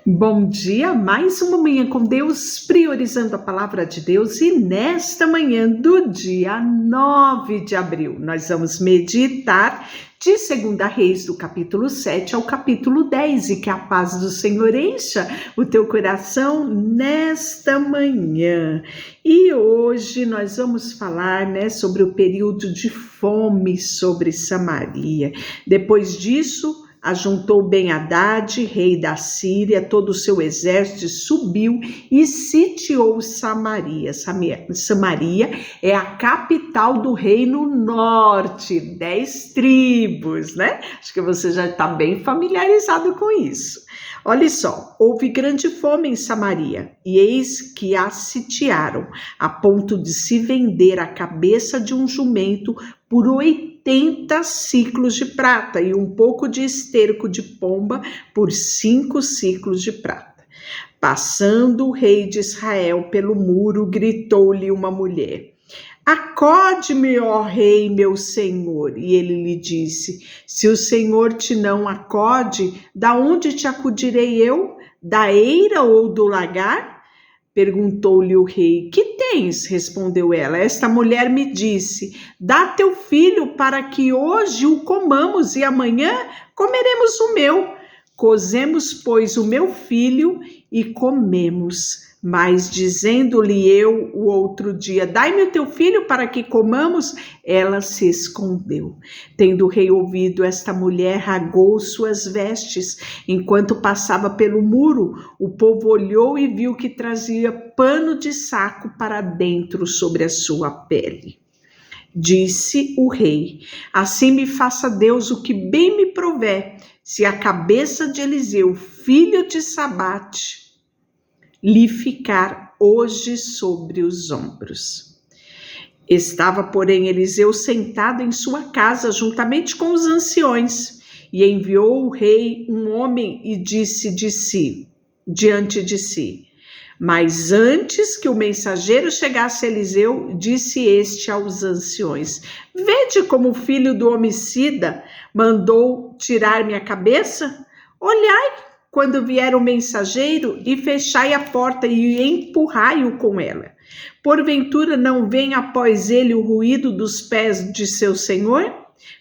Bom dia, mais uma manhã com Deus, priorizando a palavra de Deus, e nesta manhã do dia 9 de abril, nós vamos meditar de 2 Reis, do capítulo 7 ao capítulo 10, e que a paz do Senhor encha o teu coração nesta manhã. E hoje nós vamos falar, sobre o período de fome sobre Samaria. Depois disso, ajuntou Ben-Hadad, rei da Síria, todo o seu exército, subiu e sitiou Samaria. Samaria é a capital do reino norte, 10 tribos, né? Acho que você já está bem familiarizado com isso. Olha só, houve grande fome em Samaria, e eis que a sitiaram, a ponto de se vender a cabeça de um jumento por 80 ciclos de prata e um pouco de esterco de pomba por 5 ciclos de prata. Passando o rei de Israel pelo muro, gritou-lhe uma mulher: "Acode-me, ó rei, meu senhor." E ele lhe disse: "Se o Senhor te não acode, da onde te acudirei eu? Da eira ou do lagar?" Perguntou-lhe o rei: "Que tens?" Respondeu ela: "Esta mulher me disse: dá teu filho para que hoje o comamos e amanhã comeremos o meu. Cozemos, pois, o meu filho e comemos. Mas dizendo-lhe eu o outro dia: dai-me o teu filho para que comamos, ela se escondeu." Tendo o rei ouvido esta mulher, rasgou suas vestes. Enquanto passava pelo muro, o povo olhou e viu que trazia pano de saco para dentro sobre a sua pele. Disse o rei: "Assim me faça Deus o que bem me prover, se a cabeça de Eliseu, filho de Sabate, lhe ficar hoje sobre os ombros." Estava, porém, Eliseu sentado em sua casa, juntamente com os anciões, e enviou o rei um homem e disse diante de si. Mas antes que o mensageiro chegasse a Eliseu, disse este aos anciões: "Vede como o filho do homicida mandou tirar minha cabeça? Olhai quando vier o mensageiro e fechai a porta e empurrai-o com ela. Porventura não vem após ele o ruído dos pés de seu senhor?"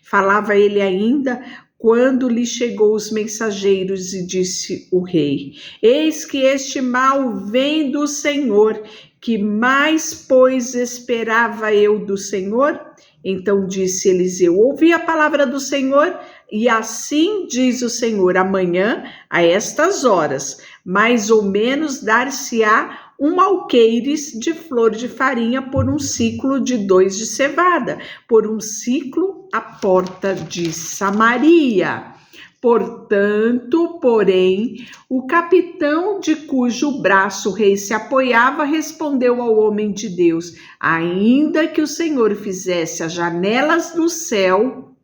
Falava ele ainda quando lhe chegou os mensageiros, e disse o rei: "Eis que este mal vem do Senhor. Que mais, pois, esperava eu do Senhor?" Então disse Eliseu: "Ouvi a palavra do Senhor, e assim diz o Senhor: amanhã, a estas horas, mais ou menos dar-se-á um alqueires de flor de farinha por um ciclo de 2 de cevada, por um ciclo à porta de Samaria." Portanto, porém, o capitão de cujo braço o rei se apoiava respondeu ao homem de Deus: "Ainda que o Senhor fizesse as janelas do céu,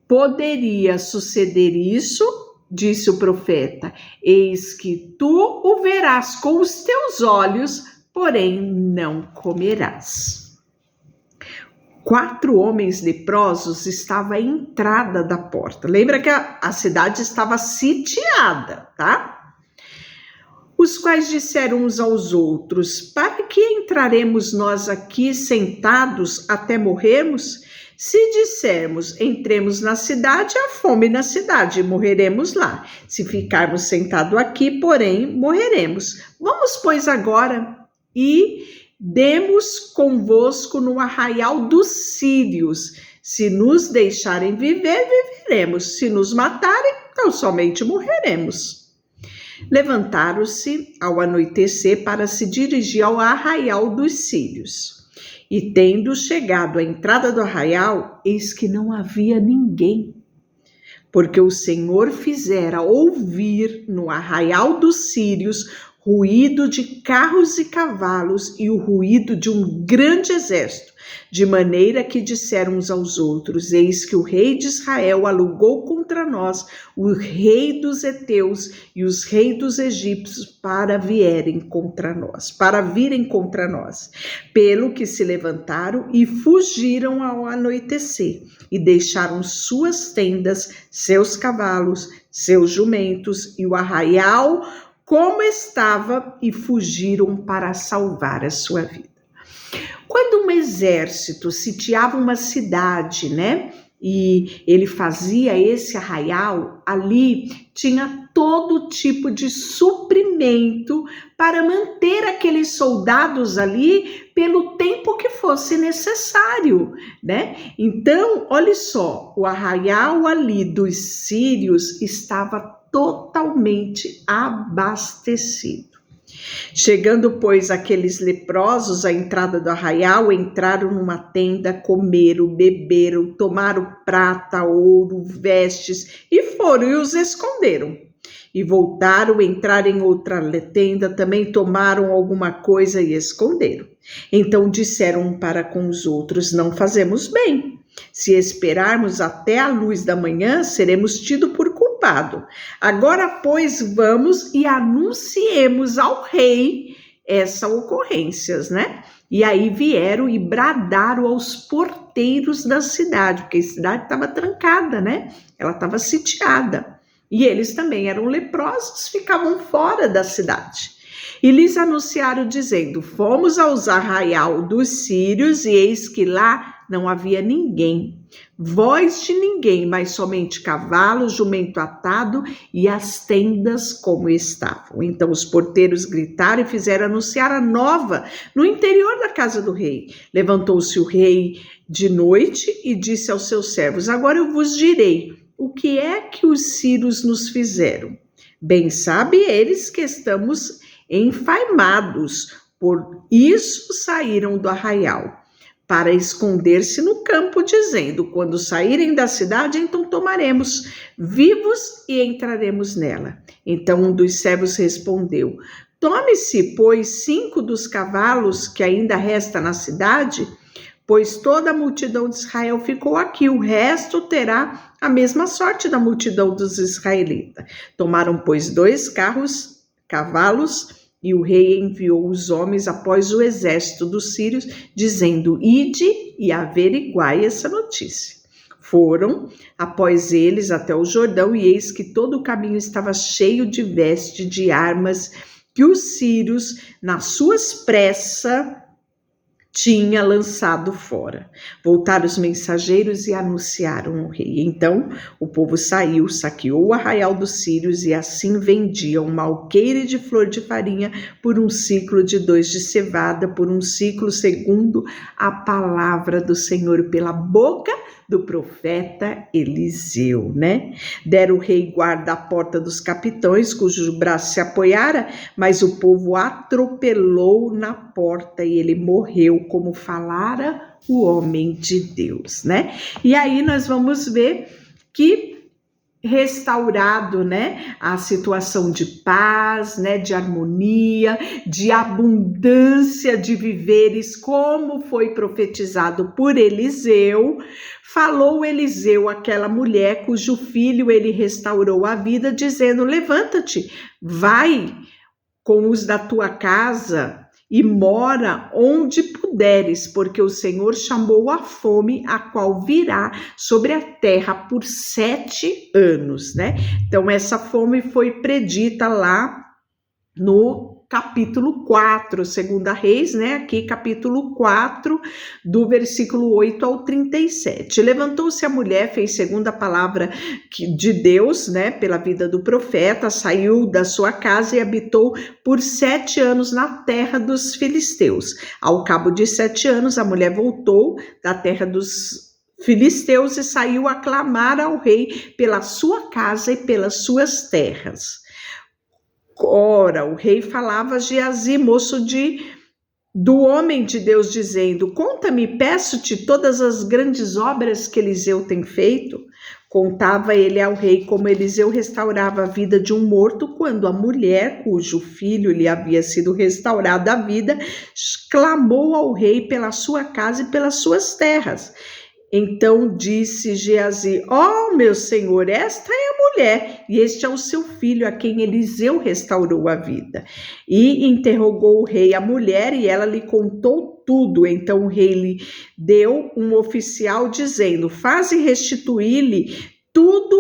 poderia suceder isso?" Disse o profeta: "Eis que tu o verás com os teus olhos, porém não comerás." 4 homens leprosos estavam à entrada da porta. Lembra que a cidade estava sitiada, tá? Os quais disseram uns aos outros: "Para que entraremos nós aqui sentados até morrermos? Se dissermos: entremos na cidade, há fome na cidade, e morreremos lá. Se ficarmos sentados aqui, porém, morreremos. Vamos, pois, agora e demos convosco no arraial dos sírios. Se nos deixarem viver, viveremos. Se nos matarem, então somente morreremos." Levantaram-se ao anoitecer para se dirigir ao arraial dos sírios. E tendo chegado à entrada do arraial, eis que não havia ninguém, porque o Senhor fizera ouvir no arraial dos sírios ruído de carros e cavalos e o ruído de um grande exército, de maneira que disseram uns aos outros: "Eis que o rei de Israel alugou contra nós o rei dos heteus e os reis dos egípcios para virem contra nós. Pelo que se levantaram e fugiram ao anoitecer, e deixaram suas tendas, seus cavalos, seus jumentos e o arraial como estava e fugiram para salvar a sua vida. Quando um exército sitiava uma cidade, né? E ele fazia esse arraial, ali tinha todo tipo de suprimento para manter aqueles soldados ali pelo tempo que fosse necessário, né? Então, olha só, o arraial ali dos sírios estava totalmente abastecido. Chegando, pois, aqueles leprosos à entrada do arraial, entraram numa tenda, comeram, beberam, tomaram prata, ouro, vestes e foram e os esconderam. E voltaram, entraram em outra tenda, também tomaram alguma coisa e esconderam. Então disseram um para com os outros: não fazemos bem. Se esperarmos até a luz da manhã, seremos tidos por culpado. Agora, pois, vamos e anunciemos ao rei essas ocorrências, né? E aí vieram e bradaram aos porteiros da cidade, porque a cidade estava trancada, né? Ela estava sitiada. E eles também eram leprosos, ficavam fora da cidade. E lhes anunciaram dizendo: fomos aos arraial dos sírios e eis que lá não havia ninguém, voz de ninguém, mas somente cavalo, jumento atado e as tendas como estavam. Então os porteiros gritaram e fizeram anunciar a nova no interior da casa do rei. Levantou-se o rei de noite e disse aos seus servos: agora eu vos direi o que é que os sírios nos fizeram. Bem sabe eles que estamos enfaimados, por isso saíram do arraial, para esconder-se no campo, dizendo: quando saírem da cidade, então tomaremos vivos e entraremos nela. Então um dos servos respondeu: tome-se, pois, 5 dos cavalos que ainda resta na cidade, pois toda a multidão de Israel ficou aqui, o resto terá a sorte da multidão dos israelitas. Tomaram, pois, 2 cavalos, e o rei enviou os homens após o exército dos sírios, dizendo: ide e averiguai essa notícia. Foram após eles até o Jordão, e eis que todo o caminho estava cheio de veste de armas que os sírios, nas suas pressas, tinha lançado fora. Voltaram os mensageiros e anunciaram ao rei. Então o povo saiu, saqueou o arraial dos sírios e assim vendiam uma alqueire de flor de farinha por 1 ciclo de 2 de cevada, por 1 ciclo, segundo a palavra do Senhor pela boca do profeta Eliseu, né? Deram o rei guarda à porta dos capitães, cujo braço se apoiara, mas o povo atropelou na porta e ele morreu, como falara o homem de Deus, né? E aí nós vamos ver que restaurado, né, a situação de paz, né, de harmonia, de abundância de viveres, como foi profetizado por Eliseu. Falou Eliseu àquela mulher cujo filho ele restaurou a vida, dizendo: levanta-te, vai com os da tua casa e mora onde puderes, porque o Senhor chamou a fome, a qual virá sobre a terra por 7 anos, né? Então essa fome foi predita lá no capítulo 4, 2 Reis, né? Aqui capítulo 4, do versículo 8 ao 37. Levantou-se a mulher, fez segundo a palavra de Deus, né? Pela vida do profeta, saiu da sua casa e habitou por 7 anos na terra dos filisteus. Ao cabo de 7 anos, a mulher voltou da terra dos filisteus e saiu a clamar ao rei pela sua casa e pelas suas terras. Ora, o rei falava a Geazi, moço do homem de Deus, dizendo: conta-me, peço-te, todas as grandes obras que Eliseu tem feito. Contava ele ao rei como Eliseu restaurava a vida de um morto, quando a mulher, cujo filho lhe havia sido restaurado a vida, clamou ao rei pela sua casa e pelas suas terras. Então disse Geazi: ó, meu senhor, esta é a mulher, e este é o seu filho, a quem Eliseu restaurou a vida. E interrogou o rei a mulher, e ela lhe contou tudo. Então o rei lhe deu um oficial, dizendo: faze restituir-lhe tudo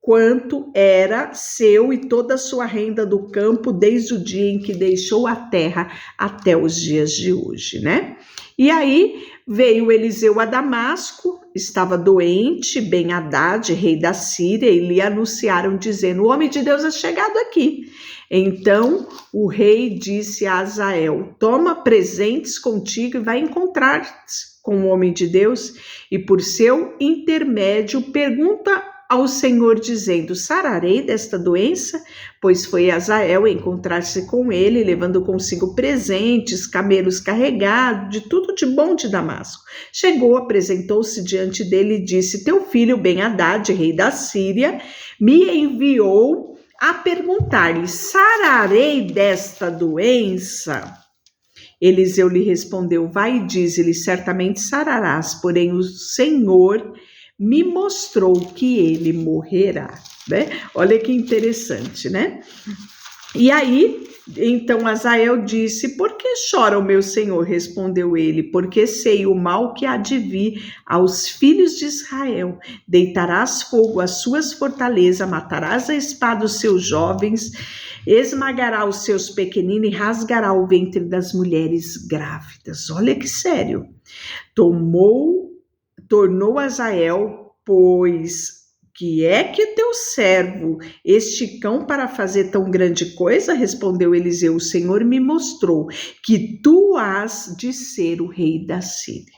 quanto era seu e toda a sua renda do campo, desde o dia em que deixou a terra até os dias de hoje, né? E aí veio Eliseu a Damasco, estava doente, Ben-Hadad, rei da Síria, e lhe anunciaram, dizendo: o homem de Deus é chegado aqui. Então o rei disse a Hazael: toma presentes contigo e vai encontrar-se com o homem de Deus, e por seu intermédio pergunta ao Senhor, dizendo: sararei desta doença? Pois foi Hazael encontrar-se com ele, levando consigo presentes, camelos carregados, de tudo de bom de Damasco. Chegou, apresentou-se diante dele e disse: teu filho Ben-Hadad, rei da Síria, me enviou a perguntar-lhe: sararei desta doença? Eliseu lhe respondeu: vai e dize-lhe, certamente sararás, porém o Senhor me mostrou que ele morrerá, né? Olha que interessante, né? E aí, então Hazael disse: por que chora o meu senhor? Respondeu ele: porque sei o mal que há de vir aos filhos de Israel. Deitarás fogo às suas fortalezas, matarás a espada os seus jovens, esmagará os seus pequeninos e rasgará o ventre das mulheres grávidas. Olha que sério. Tornou Hazael: pois que é que teu servo, este cão, para fazer tão grande coisa? Respondeu Eliseu: o Senhor me mostrou que tu has de ser o rei da Síria.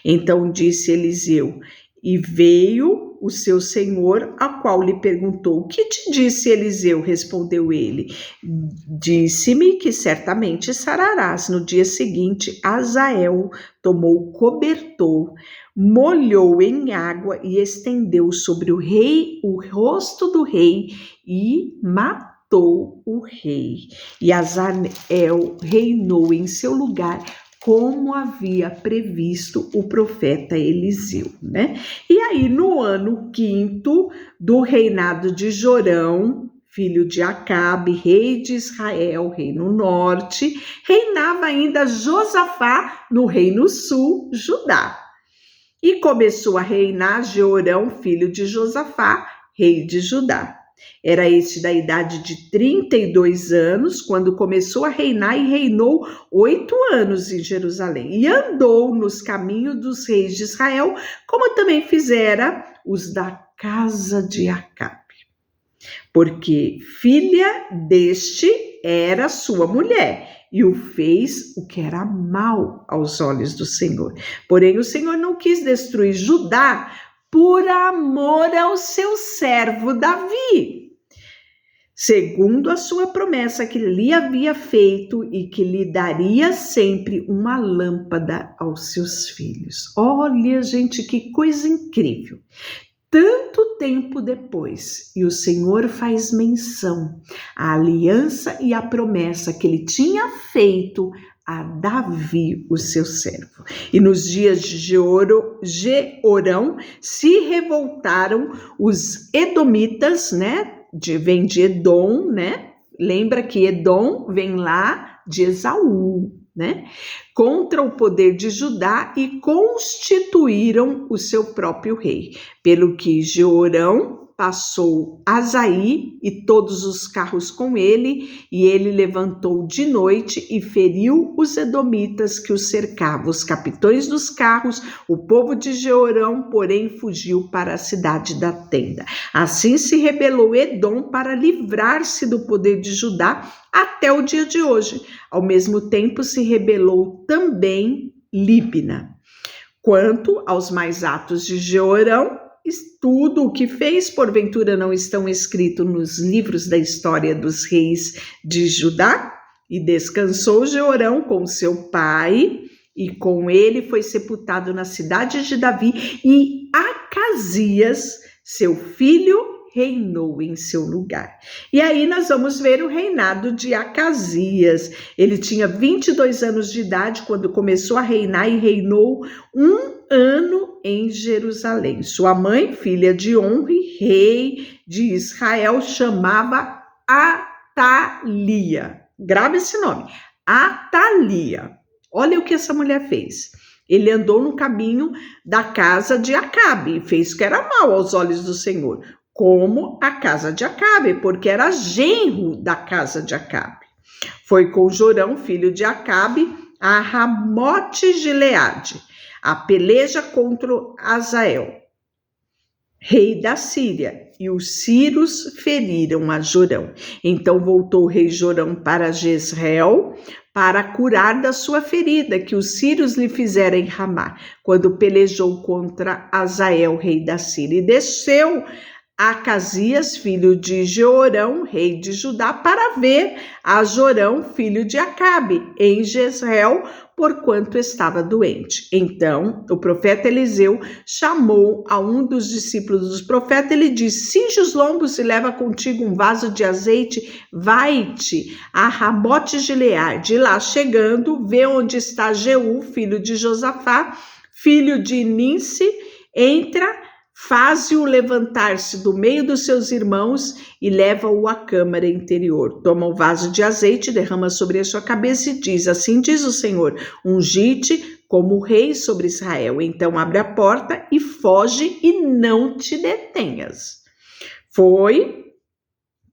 Então disse Eliseu: e veio o seu senhor, a qual lhe perguntou: o que te disse Eliseu? Respondeu ele: disse-me que certamente sararás. No dia seguinte, Hazael tomou cobertor, molhou em água e estendeu sobre o rei o rosto do rei e matou o rei. E Hazael reinou em seu lugar, como havia previsto o profeta Eliseu, né? E aí, no ano 5º do reinado de Jorão, filho de Acabe, rei de Israel, reino norte, reinava ainda Josafá no reino sul, Judá. E começou a reinar Jeorão, filho de Josafá, rei de Judá. Era este da idade de 32 anos, quando começou a reinar, e reinou 8 anos em Jerusalém. E andou nos caminhos dos reis de Israel, como também fizera os da casa de Acabe. Porque filha deste era sua mulher, e o fez o que era mal aos olhos do Senhor. Porém, o Senhor não quis destruir Judá por amor ao seu servo Davi, segundo a sua promessa que lhe havia feito, e que lhe daria sempre uma lâmpada aos seus filhos. Olha, gente, que coisa incrível! Tanto tempo depois, e o Senhor faz menção à aliança e à promessa que ele tinha feito a Davi, o seu servo. E nos dias de Jeorão se revoltaram os edomitas, né? Vem de Edom, né? Lembra que Edom vem lá de Esaú, né? Contra o poder de Judá, e constituíram o seu próprio rei, pelo que Jeorão passou Azaí e todos os carros com ele, e ele levantou de noite e feriu os edomitas que o cercavam, os capitães dos carros. O povo de Jeorão, porém, fugiu para a cidade da tenda. Assim se rebelou Edom para livrar-se do poder de Judá até o dia de hoje. Ao mesmo tempo se rebelou também Líbina. Quanto aos mais atos de Jeorão, tudo o que fez, porventura, não estão escritos nos livros da história dos reis de Judá? E descansou Jeorão com seu pai, e com ele foi sepultado na cidade de Davi, e Acasias, seu filho, reinou em seu lugar. E aí nós vamos ver o reinado de Acasias. Ele tinha 22 anos de idade quando começou a reinar, e reinou 1 ano em Jerusalém. Sua mãe, filha de Omri, rei de Israel, chamava Atalia. Grave esse nome, Atalia. Olha o que essa mulher fez. Ele andou no caminho da casa de Acabe e fez o que era mal aos olhos do Senhor. como a casa de Acabe, porque era genro da casa de Acabe. Foi com Jorão, filho de Acabe, a Ramote-Gileade, a peleja contra Azael, rei da Síria, e os sírios feriram a Jorão. Então voltou o rei Jorão para Jezreel para curar da sua ferida que os sírios lhe fizeram em Ramá, quando pelejou contra Azael, rei da Síria, e desceu Acasias, filho de Jeorão, rei de Judá, para ver a Jorão, filho de Acabe, em Jezreel, porquanto estava doente. Então, o profeta Eliseu chamou a um dos discípulos do profeta e lhe disse: cinge os lombos e leva contigo um vaso de azeite, vai-te a Ramote-Gileade. E lá chegando, vê onde está Jeú, filho de Josafá, filho de Ninsi, entra, faze-o levantar-se do meio dos seus irmãos e leva-o à câmara interior. Toma o vaso de azeite, derrama sobre a sua cabeça e diz: assim diz o Senhor, ungi-te como rei sobre Israel. Então abre a porta e foge e não te detenhas. Foi,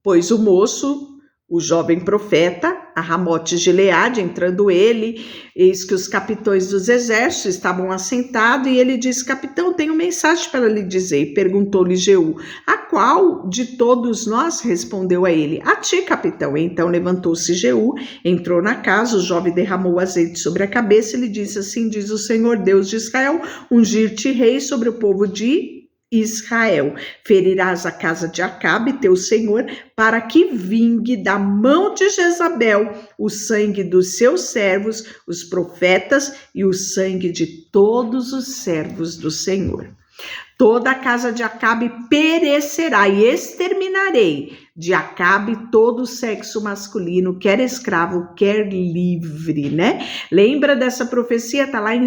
pois, o moço, o jovem profeta, a Ramote-Gileade, entrando ele, eis que os capitães dos exércitos estavam assentados, e ele disse: capitão, tenho mensagem para lhe dizer. E perguntou-lhe Jeú: a qual de todos nós? Respondeu a ele: a ti, capitão. Então levantou-se Jeú, entrou na casa, o jovem derramou azeite sobre a cabeça e lhe disse: assim diz o Senhor Deus de Israel, ungir-te rei sobre o povo de Israel. Ferirás a casa de Acabe, teu senhor, para que vingue da mão de Jezabel o sangue dos seus servos, os profetas, e o sangue de todos os servos do Senhor. Toda a casa de Acabe perecerá, e exterminarei de Acabe todo o sexo masculino, quer escravo, quer livre, né? Lembra dessa profecia? Está lá em 1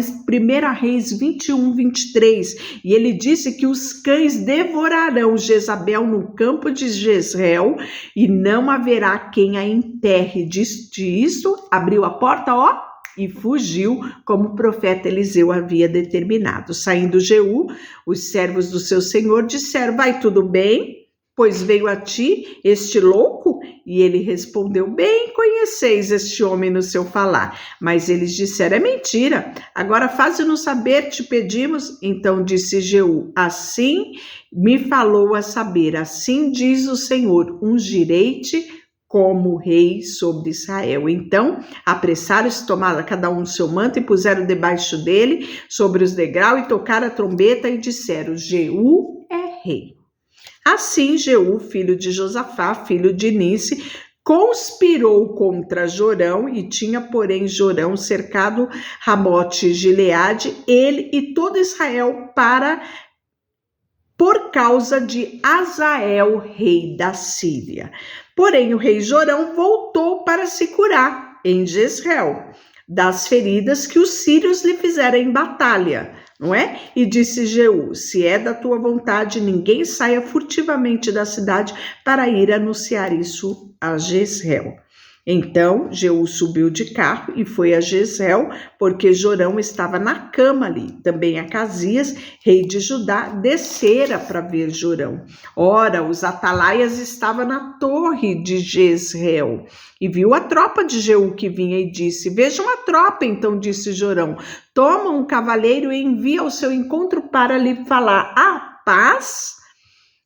Reis 21, 23. E ele disse que os cães devorarão Jezabel no campo de Jezreel e não haverá quem a enterre. Disse isso, abriu a porta, e fugiu, como o profeta Eliseu havia determinado. Saindo Jeú, os servos do seu senhor disseram: vai tudo bem? Pois veio a ti este louco? E ele respondeu: bem conheceis este homem no seu falar. Mas eles disseram: é mentira. Agora faze-nos saber, te pedimos. Então disse Jeú: assim me falou a saber, assim diz o Senhor, ungirei-te como rei sobre Israel. Então apressaram-se, tomaram cada um o seu manto e puseram debaixo dele, sobre os degraus, e tocaram a trombeta e disseram: Jeú é rei. Assim Jeú, filho de Josafá, filho de Ninsi, conspirou contra Jorão, e tinha, porém, Jorão cercado Ramote-Gileade, ele e todo Israel, por causa de Azael, rei da Síria. Porém, o rei Jorão voltou para se curar em Jezreel das feridas que os sírios lhe fizeram em batalha, não é? E disse Jeú: se é da tua vontade, ninguém saia furtivamente da cidade para ir anunciar isso a Jezreel. Então Jeú subiu de carro e foi a Jezreel, porque Jorão estava na cama ali. Também Acasias, rei de Judá, descera para ver Jorão. Ora, os atalaias estavam na torre de Jezreel, e viu a tropa de Jeú que vinha e disse: vejam a tropa. Então disse Jorão: toma um cavaleiro e envia ao seu encontro para lhe falar a paz.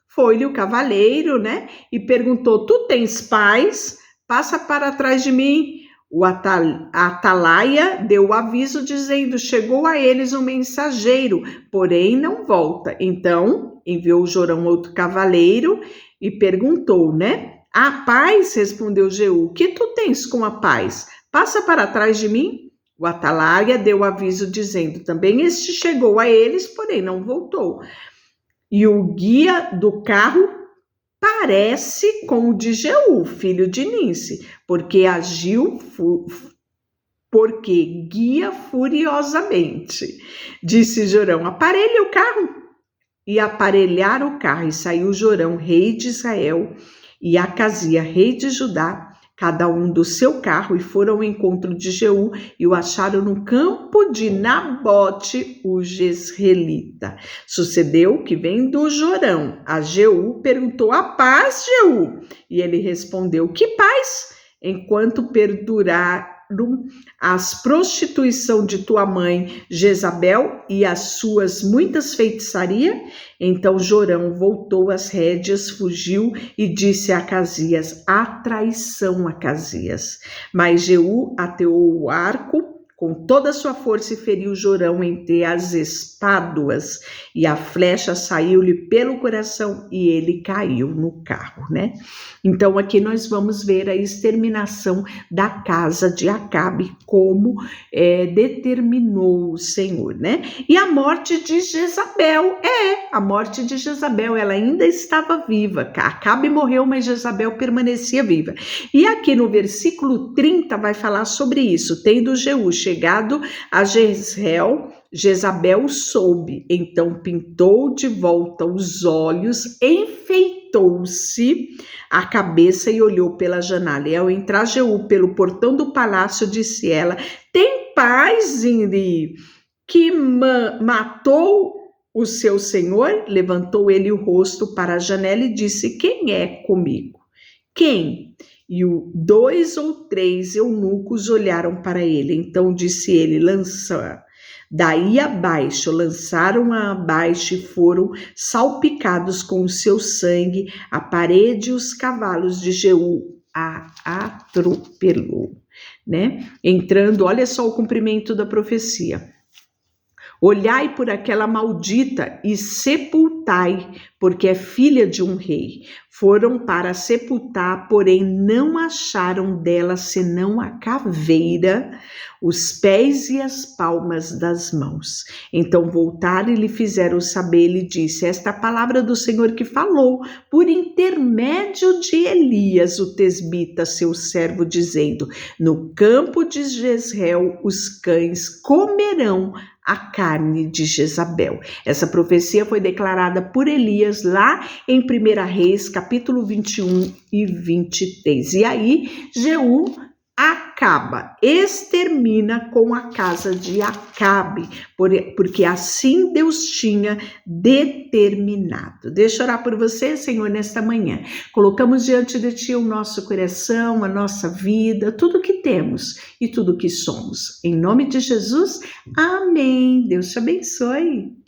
Foi-lhe o cavaleiro, né? E perguntou: tu tens paz? Passa para trás de mim. O atalaia deu o aviso dizendo: chegou a eles um mensageiro, porém não volta. Então enviou Jorão outro cavaleiro e perguntou, né? A paz, respondeu Jeú, que tu tens com a paz? Passa para trás de mim. O atalaia deu o aviso dizendo: também este chegou a eles, porém não voltou. E o guia do carro parece com o de Jeú, filho de Ninsi, porque guia furiosamente. Disse Jorão: aparelhe o carro. E aparelharam o carro, e saiu Jorão, rei de Israel, e Acasias, rei de Judá, cada um do seu carro, e foram ao encontro de Jeú e o acharam no campo de Nabote, o jezreelita. Sucedeu que, vendo Jorão a Jeú, perguntou: a paz, Jeú? E ele respondeu: que paz? Enquanto perduraram as prostituição de tua mãe Jezabel e as suas muitas feitiçarias. Então Jorão voltou as rédeas, fugiu e disse a Acasias: a traição, Acasias. Mas Jeú ateou o arco com toda a sua força e feriu Jorão entre as espáduas, e a flecha saiu-lhe pelo coração e ele caiu no carro, né? Então aqui nós vamos ver a exterminação da casa de Acabe, como determinou o Senhor, né? E a morte de Jezabel, a morte de Jezabel, ela ainda estava viva. Acabe morreu, mas Jezabel permanecia viva. E aqui no versículo 30 vai falar sobre isso. Tendo Jeú chegado a Jezreel, Jezabel soube, então pintou de volta os olhos, enfeitou-se a cabeça e olhou pela janela. E ao entrar Jeú pelo portão do palácio, disse ela: tem paz, Inri, que matou o seu senhor? Levantou ele o rosto para a janela e disse: quem é comigo? Quem? E 2 ou 3 eunucos olharam para ele. Então disse ele: lança. Daí abaixo, lançaram abaixo e foram salpicados com o seu sangue. A parede e os cavalos de Jeú a atropelou, né? Entrando, olha só o cumprimento da profecia. Olhai por aquela maldita e sepultai, porque é filha de um rei. Foram para sepultar, porém não acharam dela senão a caveira, os pés e as palmas das mãos. Então voltaram e lhe fizeram saber. Ele disse: esta é a palavra do Senhor que falou por intermédio de Elias, o tesbita, seu servo, dizendo: no campo de Jezreel os cães comerão a carne de Jezabel. Essa profecia foi declarada por Elias lá em 1 Reis, capítulo 21 e 23. E aí, Jeú extermina com a casa de Acabe, porque assim Deus tinha determinado. Deixa eu orar por você, Senhor, nesta manhã. Colocamos diante de Ti o nosso coração, a nossa vida, tudo que temos e tudo que somos. Em nome de Jesus, amém. Deus te abençoe.